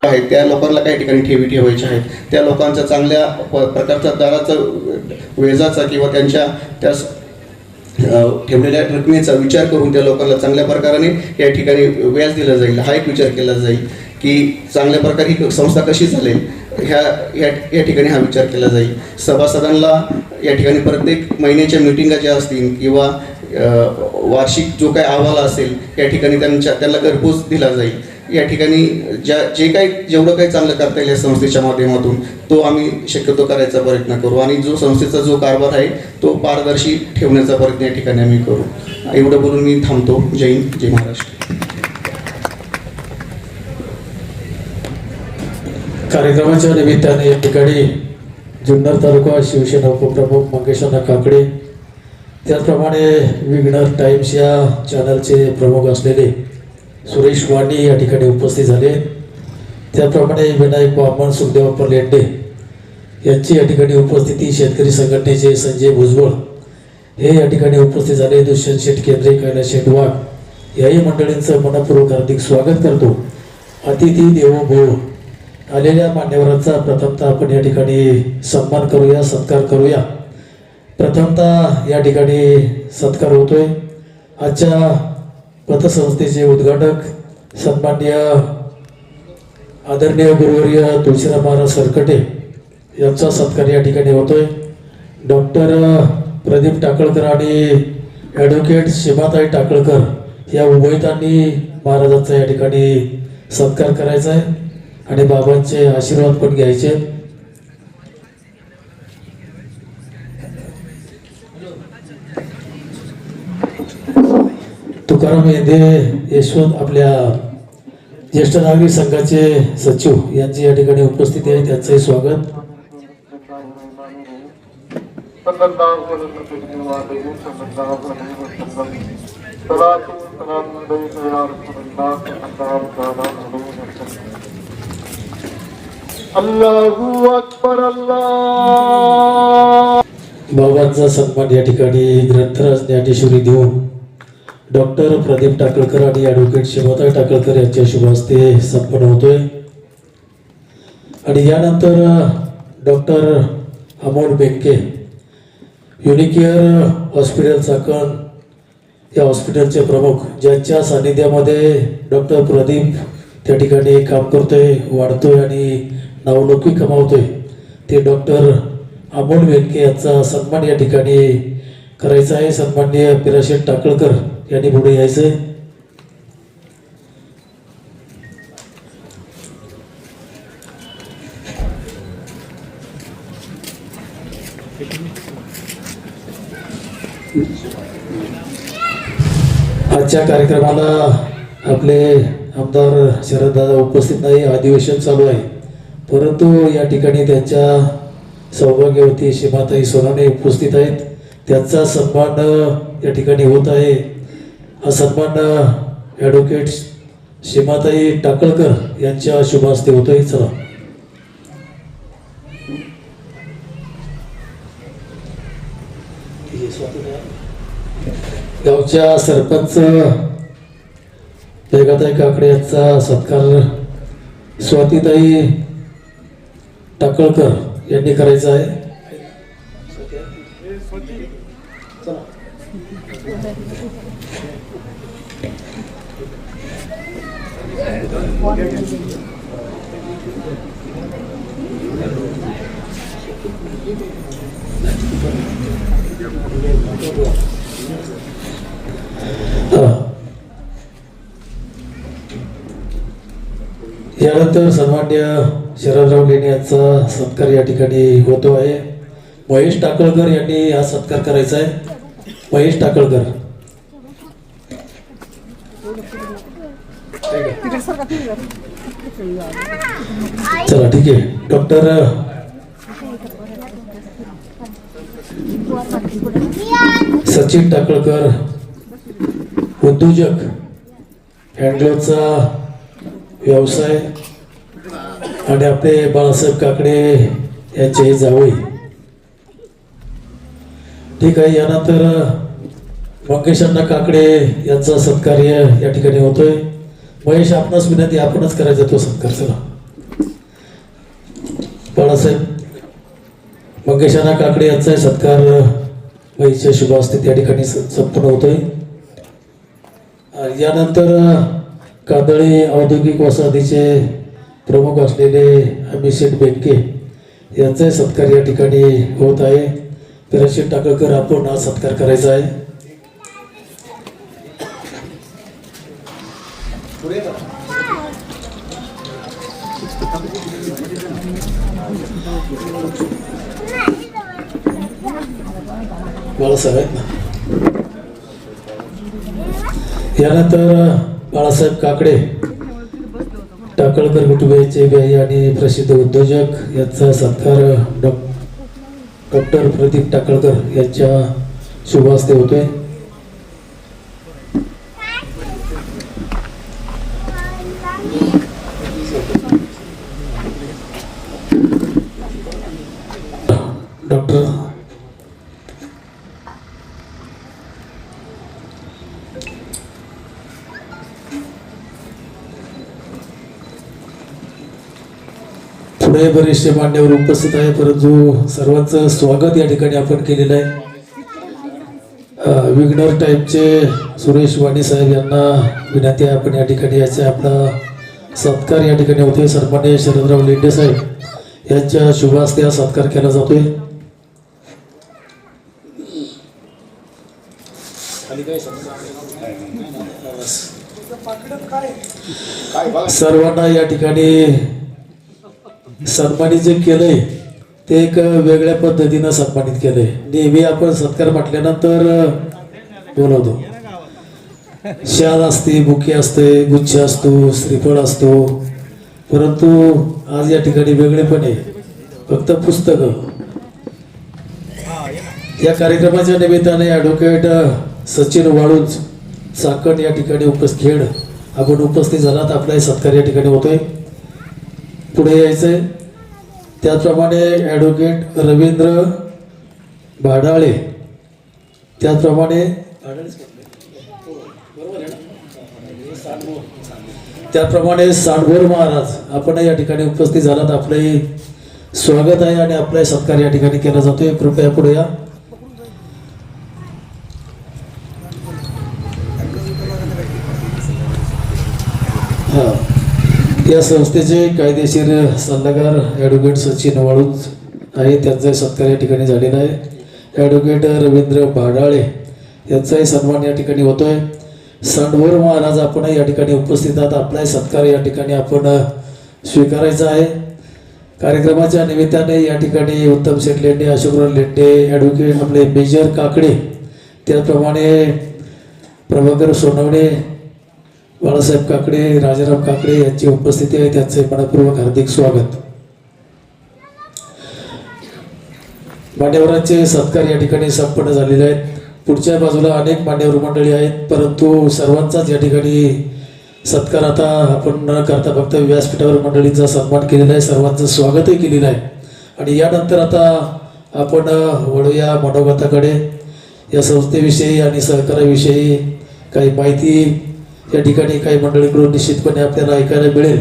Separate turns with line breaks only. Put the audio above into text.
आहेत त्या लोकांना काही ठिकाणी ठेवी ठेवायच्या आहेत, त्या लोकांचा चांगल्या प्रकारचा दराचा व्याजाचा किंवा त्यांच्या त्या ठेवलेल्या रकमेचा विचार करून त्या लोकांना चांगल्या प्रकाराने या ठिकाणी व्याज दिलं जाईल. हा एक विचार केला जाईल की चांगल्या प्रकारे ही संस्था कशी चालेल या ठिकाणी हा विचार केला जाईल. सभासदांना या ठिकाणी प्रत्येक महिन्याच्या मिटिंगा ज्या असतील किंवा वार्षिक जो काही अहवाल असेल या ठिकाणी त्यांना घरपोच दिला जाईल. या ठिकाणी जेवढं काही चांगलं करता येईल या संस्थेच्या माध्यमातून तो आम्ही शक्यतो करायचा प्रयत्न करू आणि जो संस्थेचा जो कारभार आहे तो पारदर्शी ठेवण्याचा प्रयत्न या ठिकाणी आम्ही करू. एवढं बोलून मी थांबतो. जय हिंद, जय महाराष्ट्र.
कार्यक्रमाच्या निमित्ताने या ठिकाणी जुन्नर तालुका शिवसेना उपप्रमुख मंगेशअण्णा काकडे, त्याचप्रमाणे विघ्नर टाइम्स या चॅनलचे प्रमुख असलेले सुरेश वाणी या ठिकाणी उपस्थित झाले. त्याप्रमाणे विनायक वामन सुखदेव लेंडे यांची या ठिकाणी उपस्थिती, शेतकरी संघटनेचे संजय भुजबळ हे या ठिकाणी उपस्थित झाले. दुष्यंत शेठ केंद्रे, कैलास शेठ वाघ याही मंडळींचं मनपूर्वक हार्दिक स्वागत करतो. अतिथी देवो भव आलेल्या मान्यवरांचा प्रथमतः आपण या ठिकाणी सन्मान करूया, सत्कार करूया. प्रथमतः या ठिकाणी सत्कार होतोय आजच्या पतसंस्थेचे उद्घाटक सन्माननीय आदरणीय गुरुवर्य तुळशीराम महाराज सरकटे यांचा सत्कार या ठिकाणी होतोय. डॉक्टर प्रदीप टाकळकर आणि ॲडव्होकेट सीमाताई टाकळकर या उभयतांनी महाराजांचा या ठिकाणी सत्कार करायचा आहे आणि बाबांचे आशीर्वाद पण घ्यायचे. तुकाराम येदे यशवंत आपल्या ज्येष्ठ नागरिक संघाचे सचिव यांची या ठिकाणी उपस्थिती आहे, त्यांचंही स्वागत. बाबांचा सन्मान या ठिकाणी ग्रंथराज ज्ञानेश्वरी देऊन डॉक्टर प्रदीप टाकळकर आणि ॲडव्होकेट सीमाताई टाकळकर यांच्या शुभ हस्ते संपन्न होतोय. आणि यानंतर डॉक्टर अमोल बेंके युनिकेअर हॉस्पिटल चाकण या हॉस्पिटलचे प्रमुख, ज्यांच्या सानिध्यामध्ये डॉक्टर प्रदीप त्या ठिकाणी काम करतोय, वाढतोय आणि नावलौकिक कमावतोय, ते डॉक्टर अमोल बेंके यांचा सन्मान या ठिकाणी करायचा आहे. सन्माननीय पिराशेठ टाकळकर यांनी पुढे यायचंय. आजच्या कार्यक्रमाला आपले आमदार शरददादा उपस्थित नाही, अधिवेशन चालू आहे, परंतु या ठिकाणी त्यांच्या सौभाग्यवती सीमाताई सोनाने उपस्थित आहेत. त्यांचा सन्मान या ठिकाणी होत आहे. हा सन्मान ॲडव्होकेट सीमाताई टाकळकर यांच्या शुभ हस्ते होतोय. चला गावच्या सरपंच जगाताई काकडे यांचा सत्कार स्वातीताई टाकळकर यांनी करायचा आहे. यानंतर सन्मान्य शरदराव लेणे यांचा सत्कार या ठिकाणी होतो आहे. महेश टाकळकर यांनी हा सत्कार करायचा आहे. महेश टाकळकर चला ठीक आहे. डॉक्टर सचिन टाकळकर उद्योजक, हँडलचा व्यवसाय आणि आपले बाळासाहेब काकडे यांचे जावई. ठीक आहे. यानंतर मंगेशअण्णा काकडे यांचा सत्कार्य या ठिकाणी होतोय. महेश आपणास विनंती, आपणच करायचा तो सत्कार. चला बाळासाहेब मंगेशाना काकडे यांचा सत्कार वैच्या शुभ हस्ते त्या ठिकाणी संपन्न होतोय. यानंतर कांदळी औद्योगिक वसाहतीचे प्रमुख असलेले अमित शेठ बेनके यांचाही सत्कार या ठिकाणी होत आहे. पिराशेठ टाकळकर आपण हा सत्कार करायचा आहे. बाळासाहेब आहेत ना. यानंतर बाळासाहेब काकडे टाकळकर कुटुंबियांचे व्यायी आणि प्रसिद्ध उद्योजक यांचा सत्कार डॉक्टर प्रदीप टाकळकर यांच्या शुभ हस्ते होतोय. डॉक्टर पुढे बरेचसे मान्यवर उपस्थित आहे, परंतु सर्वांचं स्वागत या ठिकाणी आपण केलेलं आहे. विग्नर टाईपचे सुरेश वाणी साहेब यांना विनंती आहे आपण या ठिकाणी याचा आपला सत्कार या ठिकाणी होतोय. सन्माननीय शरदराव लेंडे साहेब यांच्या शुभ हस्ते हा सत्कार केला जातोय. सर्वांना या ठिकाणी सन्मानित जे केलंय ते एक वेगळ्या पद्धतीनं सन्मानित केलंय. नेहमी आपण सत्कार म्हटल्यानंतर बोलवतो, शाल असते, बुके असते, गुच्छ असतो, श्रीफळ असतो, परंतु आज या ठिकाणी वेगळेपणे फक्त पुस्तकं. या कार्यक्रमाच्या निमित्ताने ॲडव्होकेट सचिन वाळूंज चाकण या ठिकाणी खेड आपण उपस्थित झालात. आपला सत्कार या ठिकाणी होतोय. पुढे यायचंय. त्याचप्रमाणे ॲडव्होकेट रवींद्र भाडाळे, त्याचप्रमाणे सांडभोर महाराज आपण या ठिकाणी उपस्थित झालात. आपले स्वागत आहे आणि आपला सत्कार या ठिकाणी केला जातोय. कृपया पुढे या. या संस्थेचे कायदेशीर सल्लागार ॲडव्होकेट सचिन वाळूंज आहे, त्यांचा सत्कार या ठिकाणी झालेला आहे. ॲडव्होकेट रवींद्र भाडाळे यांचाही सन्मान या ठिकाणी होतोय. सांडभोर महाराज आपण या ठिकाणी उपस्थित आहात. आपला सत्कार या ठिकाणी आपण स्वीकारायचा आहे. कार्यक्रमाच्या निमित्ताने या ठिकाणी उत्तम शेठ लेंडे, अशोकराव लेंडे, ॲडव्होकेट आपले मेजर काकडे, त्याचप्रमाणे प्रभाकर सोनवणे, बाळासाहेब काकडे, राजाराम काकडे यांची उपस्थिती आहे. त्यांचे मनपूर्वक हार्दिक स्वागत. मान्यवरांचे सत्कार या ठिकाणी संपन्न झालेले आहेत. पुढच्या बाजूला अनेक मान्यवर मंडळी आहेत, परंतु सर्वांचाच या ठिकाणी सत्कार आता आपण न करता फक्त व्यासपीठावर मंडळींचा सन्मान केलेला आहे. सर्वांचं स्वागतही केलेलं आहे. आणि यानंतर आता आपण वळूया मनोगताकडे. या संस्थेविषयी आणि सहकार्याविषयी काही माहिती या ठिकाणी काही मंडळीकडून निश्चितपणे आपल्याला ऐकायला मिळेल.